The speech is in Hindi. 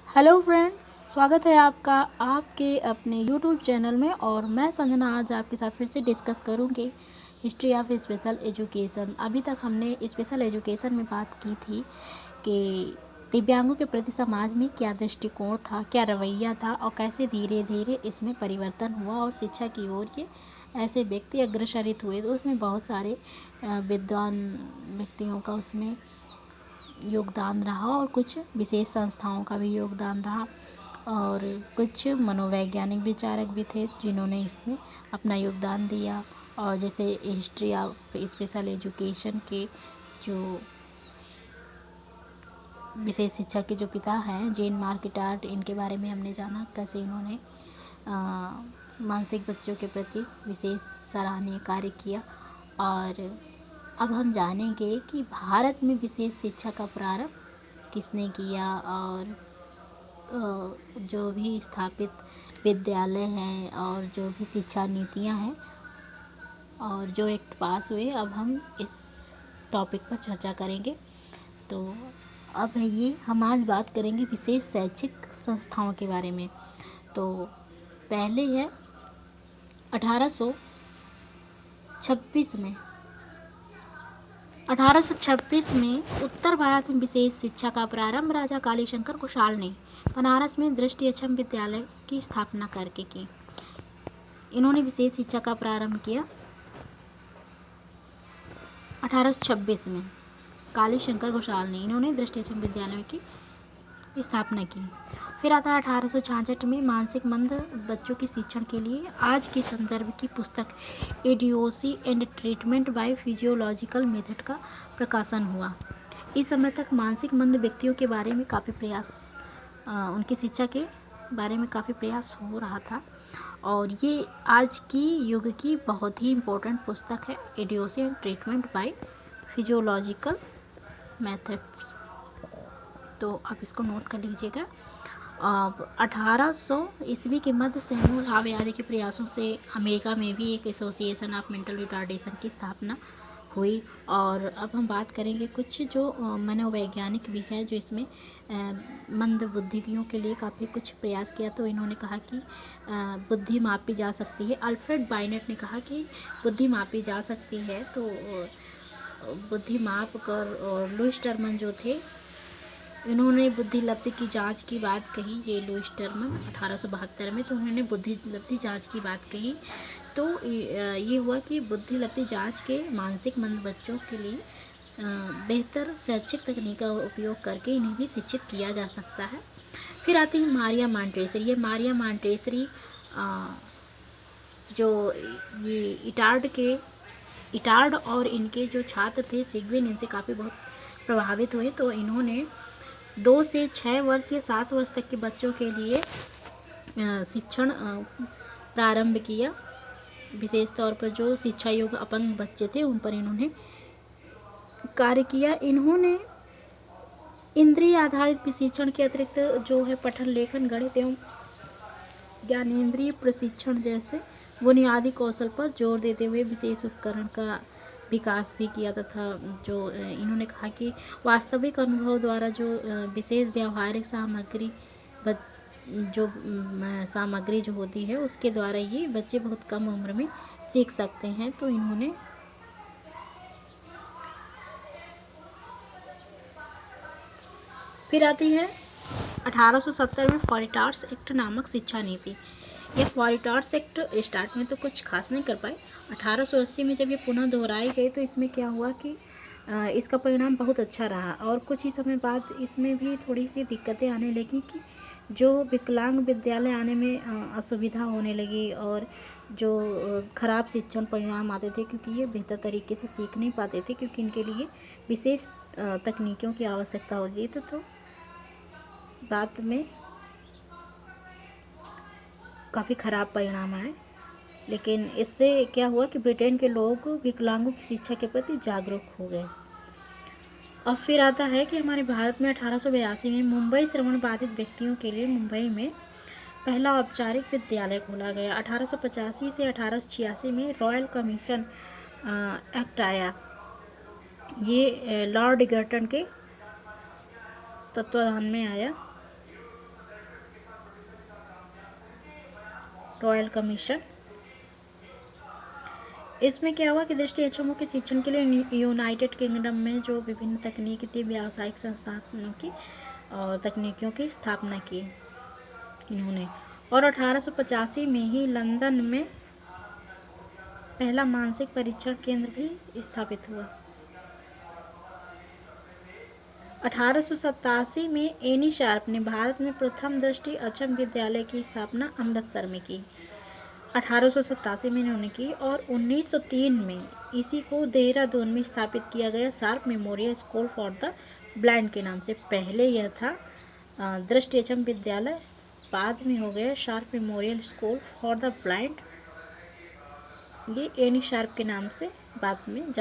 हेलो फ्रेंड्स, स्वागत है आपका आपके अपने यूट्यूब चैनल में। और मैं संजना आज आपके साथ फिर से डिस्कस करूंगी हिस्ट्री ऑफ स्पेशल एजुकेशन। अभी तक हमने स्पेशल एजुकेशन में बात की थी कि दिव्यांगों के प्रति समाज में क्या दृष्टिकोण था, क्या रवैया था और कैसे धीरे धीरे इसमें परिवर्तन हुआ और शिक्षा की ओर ये ऐसे व्यक्ति अग्रसरित हुए। तो उसमें बहुत सारे विद्वान व्यक्तियों का उसमें योगदान रहा और कुछ विशेष संस्थाओं का भी योगदान रहा और कुछ मनोवैज्ञानिक विचारक भी थे जिन्होंने इसमें अपना योगदान दिया। और जैसे हिस्ट्री ऑफ स्पेशल एजुकेशन के जो विशेष शिक्षा के जो पिता हैं जीन मार्केटार्ड, इनके बारे में हमने जाना कैसे इन्होंने मानसिक बच्चों के प्रति विशेष सराहनीय कार्य किया। और अब हम जानेंगे कि भारत में विशेष शिक्षा का प्रारंभ किसने किया और जो भी स्थापित विद्यालय हैं और जो भी शिक्षा नीतियां हैं और जो एक्ट पास हुए, अब हम इस टॉपिक पर चर्चा करेंगे। तो अब ये हम आज बात करेंगे विशेष शैक्षिक संस्थाओं के बारे में। तो पहले है 1826 में उत्तर भारत में विशेष शिक्षा का प्रारंभ राजा कालीशंकर कुशाल ने बनारस में दृष्टि अक्षम विद्यालय की स्थापना करके की। इन्होंने विशेष शिक्षा का प्रारंभ किया 1826 में। कालीशंकर कुशाल ने इन्होंने दृष्टि अक्षम विद्यालय की स्थापना की। फिर आता है 1866 में मानसिक मंद बच्चों के शिक्षण के लिए आज के संदर्भ की पुस्तक idiocy and treatment by physiological method का प्रकाशन हुआ। इस समय तक मानसिक मंद व्यक्तियों के बारे में काफ़ी प्रयास, उनकी शिक्षा के बारे में काफ़ी प्रयास हो रहा था और ये आज की युग की बहुत ही इम्पोर्टेंट पुस्तक है, idiocy and treatment by physiological methods. तो आप इसको नोट कर लीजिएगा। अब 1800 ईस्वी के मध्य सैमुअल हावे के प्रयासों से अमेरिका में भी एक एसोसिएशन ऑफ मेंटल रिटार्डेशन की स्थापना हुई। और अब हम बात करेंगे कुछ जो मनोवैज्ञानिक भी हैं जो इसमें मंद बुद्धियों के लिए काफ़ी कुछ प्रयास किया। तो इन्होंने कहा कि बुद्धि मापी जा सकती है। अल्फ्रेड बाइनेट ने कहा कि बुद्धि मापी जा सकती है, तो बुद्धि माप कर। और लुईस टर्मन जो थे, इन्होंने बुद्धि लब्धि की जांच की बात कही। ये लुईस टर्मन 1872 में, तो उन्होंने बुद्धि लब्धि जांच की बात कही। तो ये हुआ कि बुद्धि लब्धि जांच के मानसिक मंद बच्चों के लिए बेहतर शैक्षिक तकनीक का उपयोग करके इन्हें भी शिक्षित किया जा सकता है। फिर आती है मारिया मॉन्टेसरी। ये मारिया मॉन्टेसरी जो ये इटार्ड और इनके जो छात्र थे सिग्विन, इनसे काफ़ी बहुत प्रभावित हुए। तो इन्होंने 2 से 6 वर्ष या 7 वर्ष तक के बच्चों के लिए शिक्षण प्रारंभ किया। विशेष तौर पर जो शिक्षा योग्य अपंग बच्चे थे उन पर इन्होंने कार्य किया। इन्होंने इंद्रिय आधारित प्रशिक्षण के अतिरिक्त जो है पठन लेखन गणित एवं ज्ञानेंद्रिय प्रशिक्षण जैसे बुनियादी कौशल पर जोर देते हुए विशेष उपकरण का विकास भी किया तथा जो इन्होंने कहा कि वास्तविक अनुभव द्वारा जो विशेष व्यावहारिक सामग्री जो होती है उसके द्वारा ये बच्चे बहुत कम उम्र में सीख सकते हैं। तो इन्होंने फिर आती है 1870 में फॉरिटार्स एक्ट नामक शिक्षा नीति। यह फॉरिटार्स एक्ट स्टार्ट में तो कुछ खास नहीं कर पाए। 1880 में जब ये पुनः दोहराए गए तो इसमें क्या हुआ कि इसका परिणाम बहुत अच्छा रहा। और कुछ ही समय बाद इसमें भी थोड़ी सी दिक्कतें आने लगी कि जो विकलांग विद्यालय आने में असुविधा होने लगी और जो खराब शिक्षण परिणाम आते थे, क्योंकि ये बेहतर तरीके से सीख नहीं पाते थे, क्योंकि इनके लिए विशेष तकनीकों की आवश्यकता होती थी। तो बाद में काफ़ी ख़राब परिणाम आए। लेकिन इससे क्या हुआ कि ब्रिटेन के लोग विकलांगों की शिक्षा के प्रति जागरूक हो गए। और फिर आता है कि हमारे भारत में 1882 में मुंबई श्रवण बाधित व्यक्तियों के लिए मुंबई में पहला औपचारिक विद्यालय खोला गया। 1885 से 1886 में रॉयल कमीशन एक्ट आया। ये लॉर्ड इगर्टन के तत्वाधान में आया। Royal commission. इसमें क्या हुआ कि दृष्टि अक्षमों के शिक्षण के लिए यूनाइटेड किंगडम में जो विभिन्न तकनीकी थी व्यावसायिक संस्थानों की और तकनीकियों की स्थापना की इन्होंने। और 1885 में ही लंदन में पहला मानसिक परीक्षण केंद्र भी स्थापित हुआ। 1887 में एनी शार्प ने भारत में प्रथम दृष्टि अक्षम विद्यालय की स्थापना अमृतसर में की। 1887 में इन्होंने की। और 1903 में इसी को देहरादून में स्थापित किया गया sharp memorial school for the blind के नाम से। पहले यह था दृष्टि अक्षम विद्यालय, बाद में हो गया sharp memorial school for the blind. ये एनी शार्प के नाम से बाद में